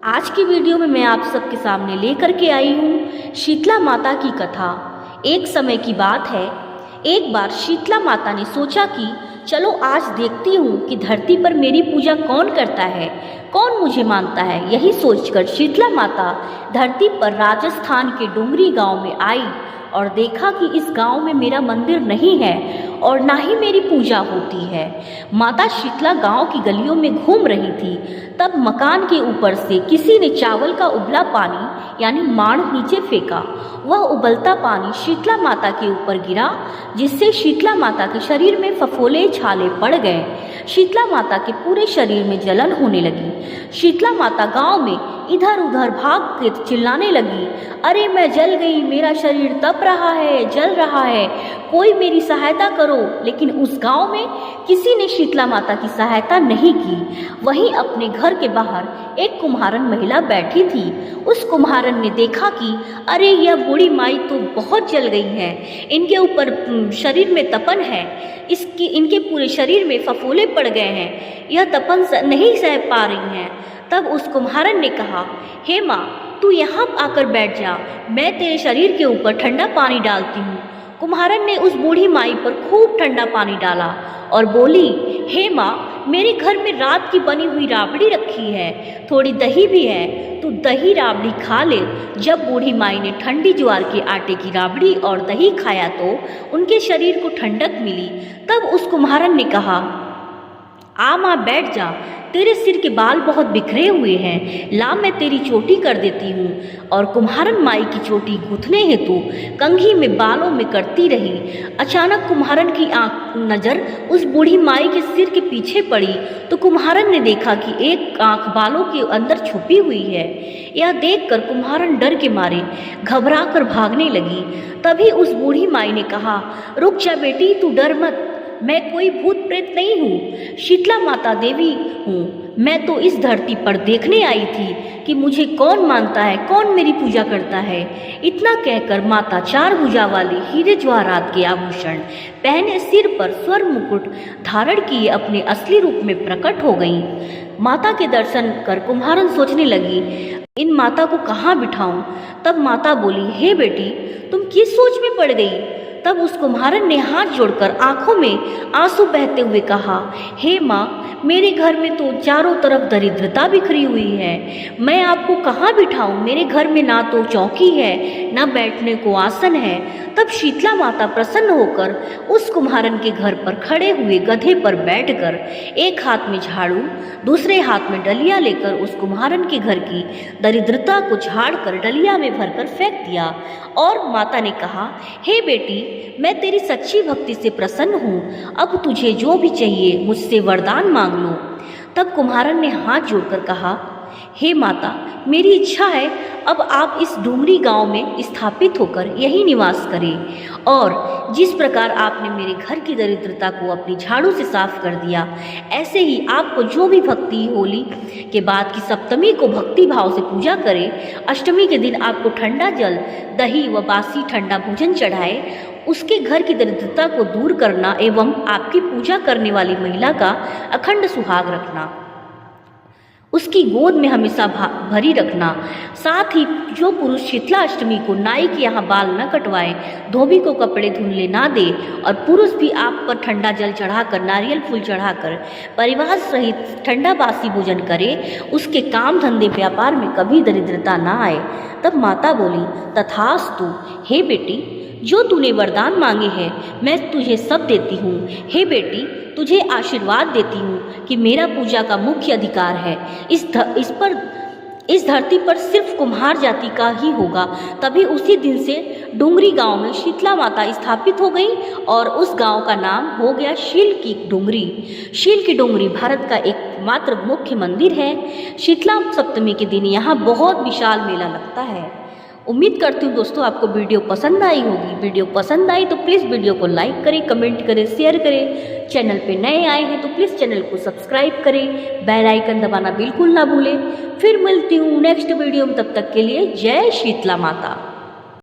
आज की वीडियो में मैं आप सबके सामने लेकर के आई हूँ शीतला माता की कथा। एक समय की बात है, एक बार शीतला माता ने सोचा कि चलो आज देखती हूँ कि धरती पर मेरी पूजा कौन करता है, कौन मुझे मानता है। यही सोचकर शीतला माता धरती पर राजस्थान के डुंगरी गांव में आई और देखा कि इस गांव में मेरा मंदिर नहीं है और ना ही मेरी पूजा होती है। माता शीतला गांव की गलियों में घूम रही थी, तब मकान के ऊपर से किसी ने चावल का उबला पानी यानी माड़ नीचे फेंका। वह उबलता पानी शीतला माता के ऊपर गिरा, जिससे शीतला माता के शरीर में फफोले छाले पड़ गए। शीतला माता के पूरे शरीर में जलन होने लगी। शीतला माता गांव में इधर उधर भाग के चिल्लाने लगी, अरे मैं जल गई, मेरा शरीर तप रहा है, जल रहा है, कोई मेरी सहायता करो। लेकिन उस गांव में किसी ने शीतला माता की सहायता नहीं की। वहीं अपने घर के बाहर एक कुम्हारन महिला बैठी थी। उस कुम्हारन ने देखा कि अरे यह बूढ़ी माई तो बहुत जल गई है, इनके ऊपर शरीर में तपन है, इनके पूरे शरीर में फफोले पड़ गए हैं, यह तपन नहीं सह पा रही हैं। तब उस कुम्हारन ने कहा, हे माँ, तू यहाँ आकर बैठ जा, मैं तेरे शरीर के ऊपर ठंडा पानी डालती हूँ। कुम्हारन ने उस बूढ़ी माई पर खूब ठंडा पानी डाला और बोली, हे माँ, मेरे घर में रात की बनी हुई राबड़ी रखी है, थोड़ी दही भी है, तू दही राबड़ी खा ले। जब बूढ़ी माई ने ठंडी ज्वार के आटे की राबड़ी और दही खाया तो उनके शरीर को ठंडक मिली। तब उस कुम्हारन ने कहा, आ माँ, बैठ जा, तेरे सिर के बाल बहुत बिखरे हुए हैं, ला मैं तेरी चोटी कर देती हूँ। और कुम्हारन माई की चोटी गूंथने हेतु कंघी में बालों में करती रही। अचानक कुम्हारन की नज़र उस बूढ़ी माई के सिर के पीछे पड़ी तो कुम्हारन ने देखा कि एक आंख बालों के अंदर छुपी हुई है। यह देखकर कुम्हारन डर के मारे घबरा कर भागने लगी। तभी उस बूढ़ी माई ने कहा, रुक जा बेटी, तू डर मत, मैं कोई भूत प्रेत नहीं हूँ, शीतला माता देवी हूँ। मैं तो इस धरती पर देखने आई थी कि मुझे कौन मानता है, कौन मेरी पूजा करता है। इतना कहकर माता चार भुजा वाली हीरे जवाहरात के आभूषण पहने सिर पर स्वर्ण मुकुट धारण किए अपने असली रूप में प्रकट हो गई। माता के दर्शन कर कुम्हारन सोचने लगी, इन माता को कहाँ बिठाऊं। तब माता बोली, हे बेटी, तुम किस सोच में पड़ गई। तब उस कुम्हारन ने हाथ जोड़कर आंखों में आंसू बहते हुए कहा, हे माँ, मेरे घर में तो चारों तरफ दरिद्रता बिखरी हुई है, मैं आपको कहाँ बिठाऊं। मेरे घर में ना तो चौकी है, ना बैठने को आसन है। तब शीतला माता प्रसन्न होकर उस कुम्हारन के घर पर खड़े हुए गधे पर बैठकर एक हाथ में झाड़ू, दूसरे हाथ में डलिया लेकर उस कुम्हारन के घर की दरिद्रता को झाड़कर डलिया में भरकर फेंक दिया। और माता ने कहा, हे बेटी, मैं तेरी सच्ची भक्ति से प्रसन्न हूँ, अब तुझे जो भी चाहिए मुझसे वरदान मांग लो। तब कुम्हारन ने हाथ जोड़कर कहा, हे माता, मेरी इच्छा है अब आप इस डुंगरी गांव में स्थापित होकर यही निवास करें, और जिस प्रकार आपने मेरे घर की दरिद्रता को अपनी झाड़ू से साफ कर दिया, ऐसे ही आपको जो भी भक्ति होली के बाद की सप्तमी को भक्ति भाव से पूजा करे, अष्टमी के दिन आपको ठंडा जल, दही व बासी ठंडा भोजन चढ़ाए, उसके घर की दरिद्रता को दूर करना एवं आपकी पूजा करने वाली महिला का अखंड सुहाग रखना, उसकी गोद में हमेशा भरी रखना। साथ ही जो पुरुष शीतला अष्टमी को नाई के यहाँ बाल न कटवाए, धोबी को कपड़े धुलने ना दे, और पुरुष भी आप पर ठंडा जल चढ़ाकर, नारियल फूल चढ़ाकर परिवार सहित ठंडा बासी भोजन करे, उसके काम धंधे व्यापार में कभी दरिद्रता ना आए। तब माता बोली, तथास्तु, हे बेटी, जो तूने वरदान मांगे हैं मैं तुझे सब देती हूँ। हे बेटी, तुझे आशीर्वाद देती हूँ कि मेरा पूजा का मुख्य अधिकार है इस धरती पर सिर्फ कुम्हार जाति का ही होगा। तभी उसी दिन से डुंगरी गांव में शीतला माता स्थापित हो गई और उस गांव का नाम हो गया शील की डुंगरी। शील की डुंगरी भारत का एकमात्र मुख्य मंदिर है। शीतला सप्तमी के दिन यहाँ बहुत विशाल मेला लगता है। उम्मीद करती हूँ दोस्तों आपको वीडियो पसंद आई होगी। वीडियो पसंद आई तो प्लीज़ वीडियो को लाइक करें, कमेंट करें, शेयर करें। चैनल पे नए आए हैं तो प्लीज़ चैनल को सब्सक्राइब करें, बेल आइकन दबाना बिल्कुल ना भूलें। फिर मिलती हूँ नेक्स्ट वीडियो में, तब तक के लिए जय शीतला माता।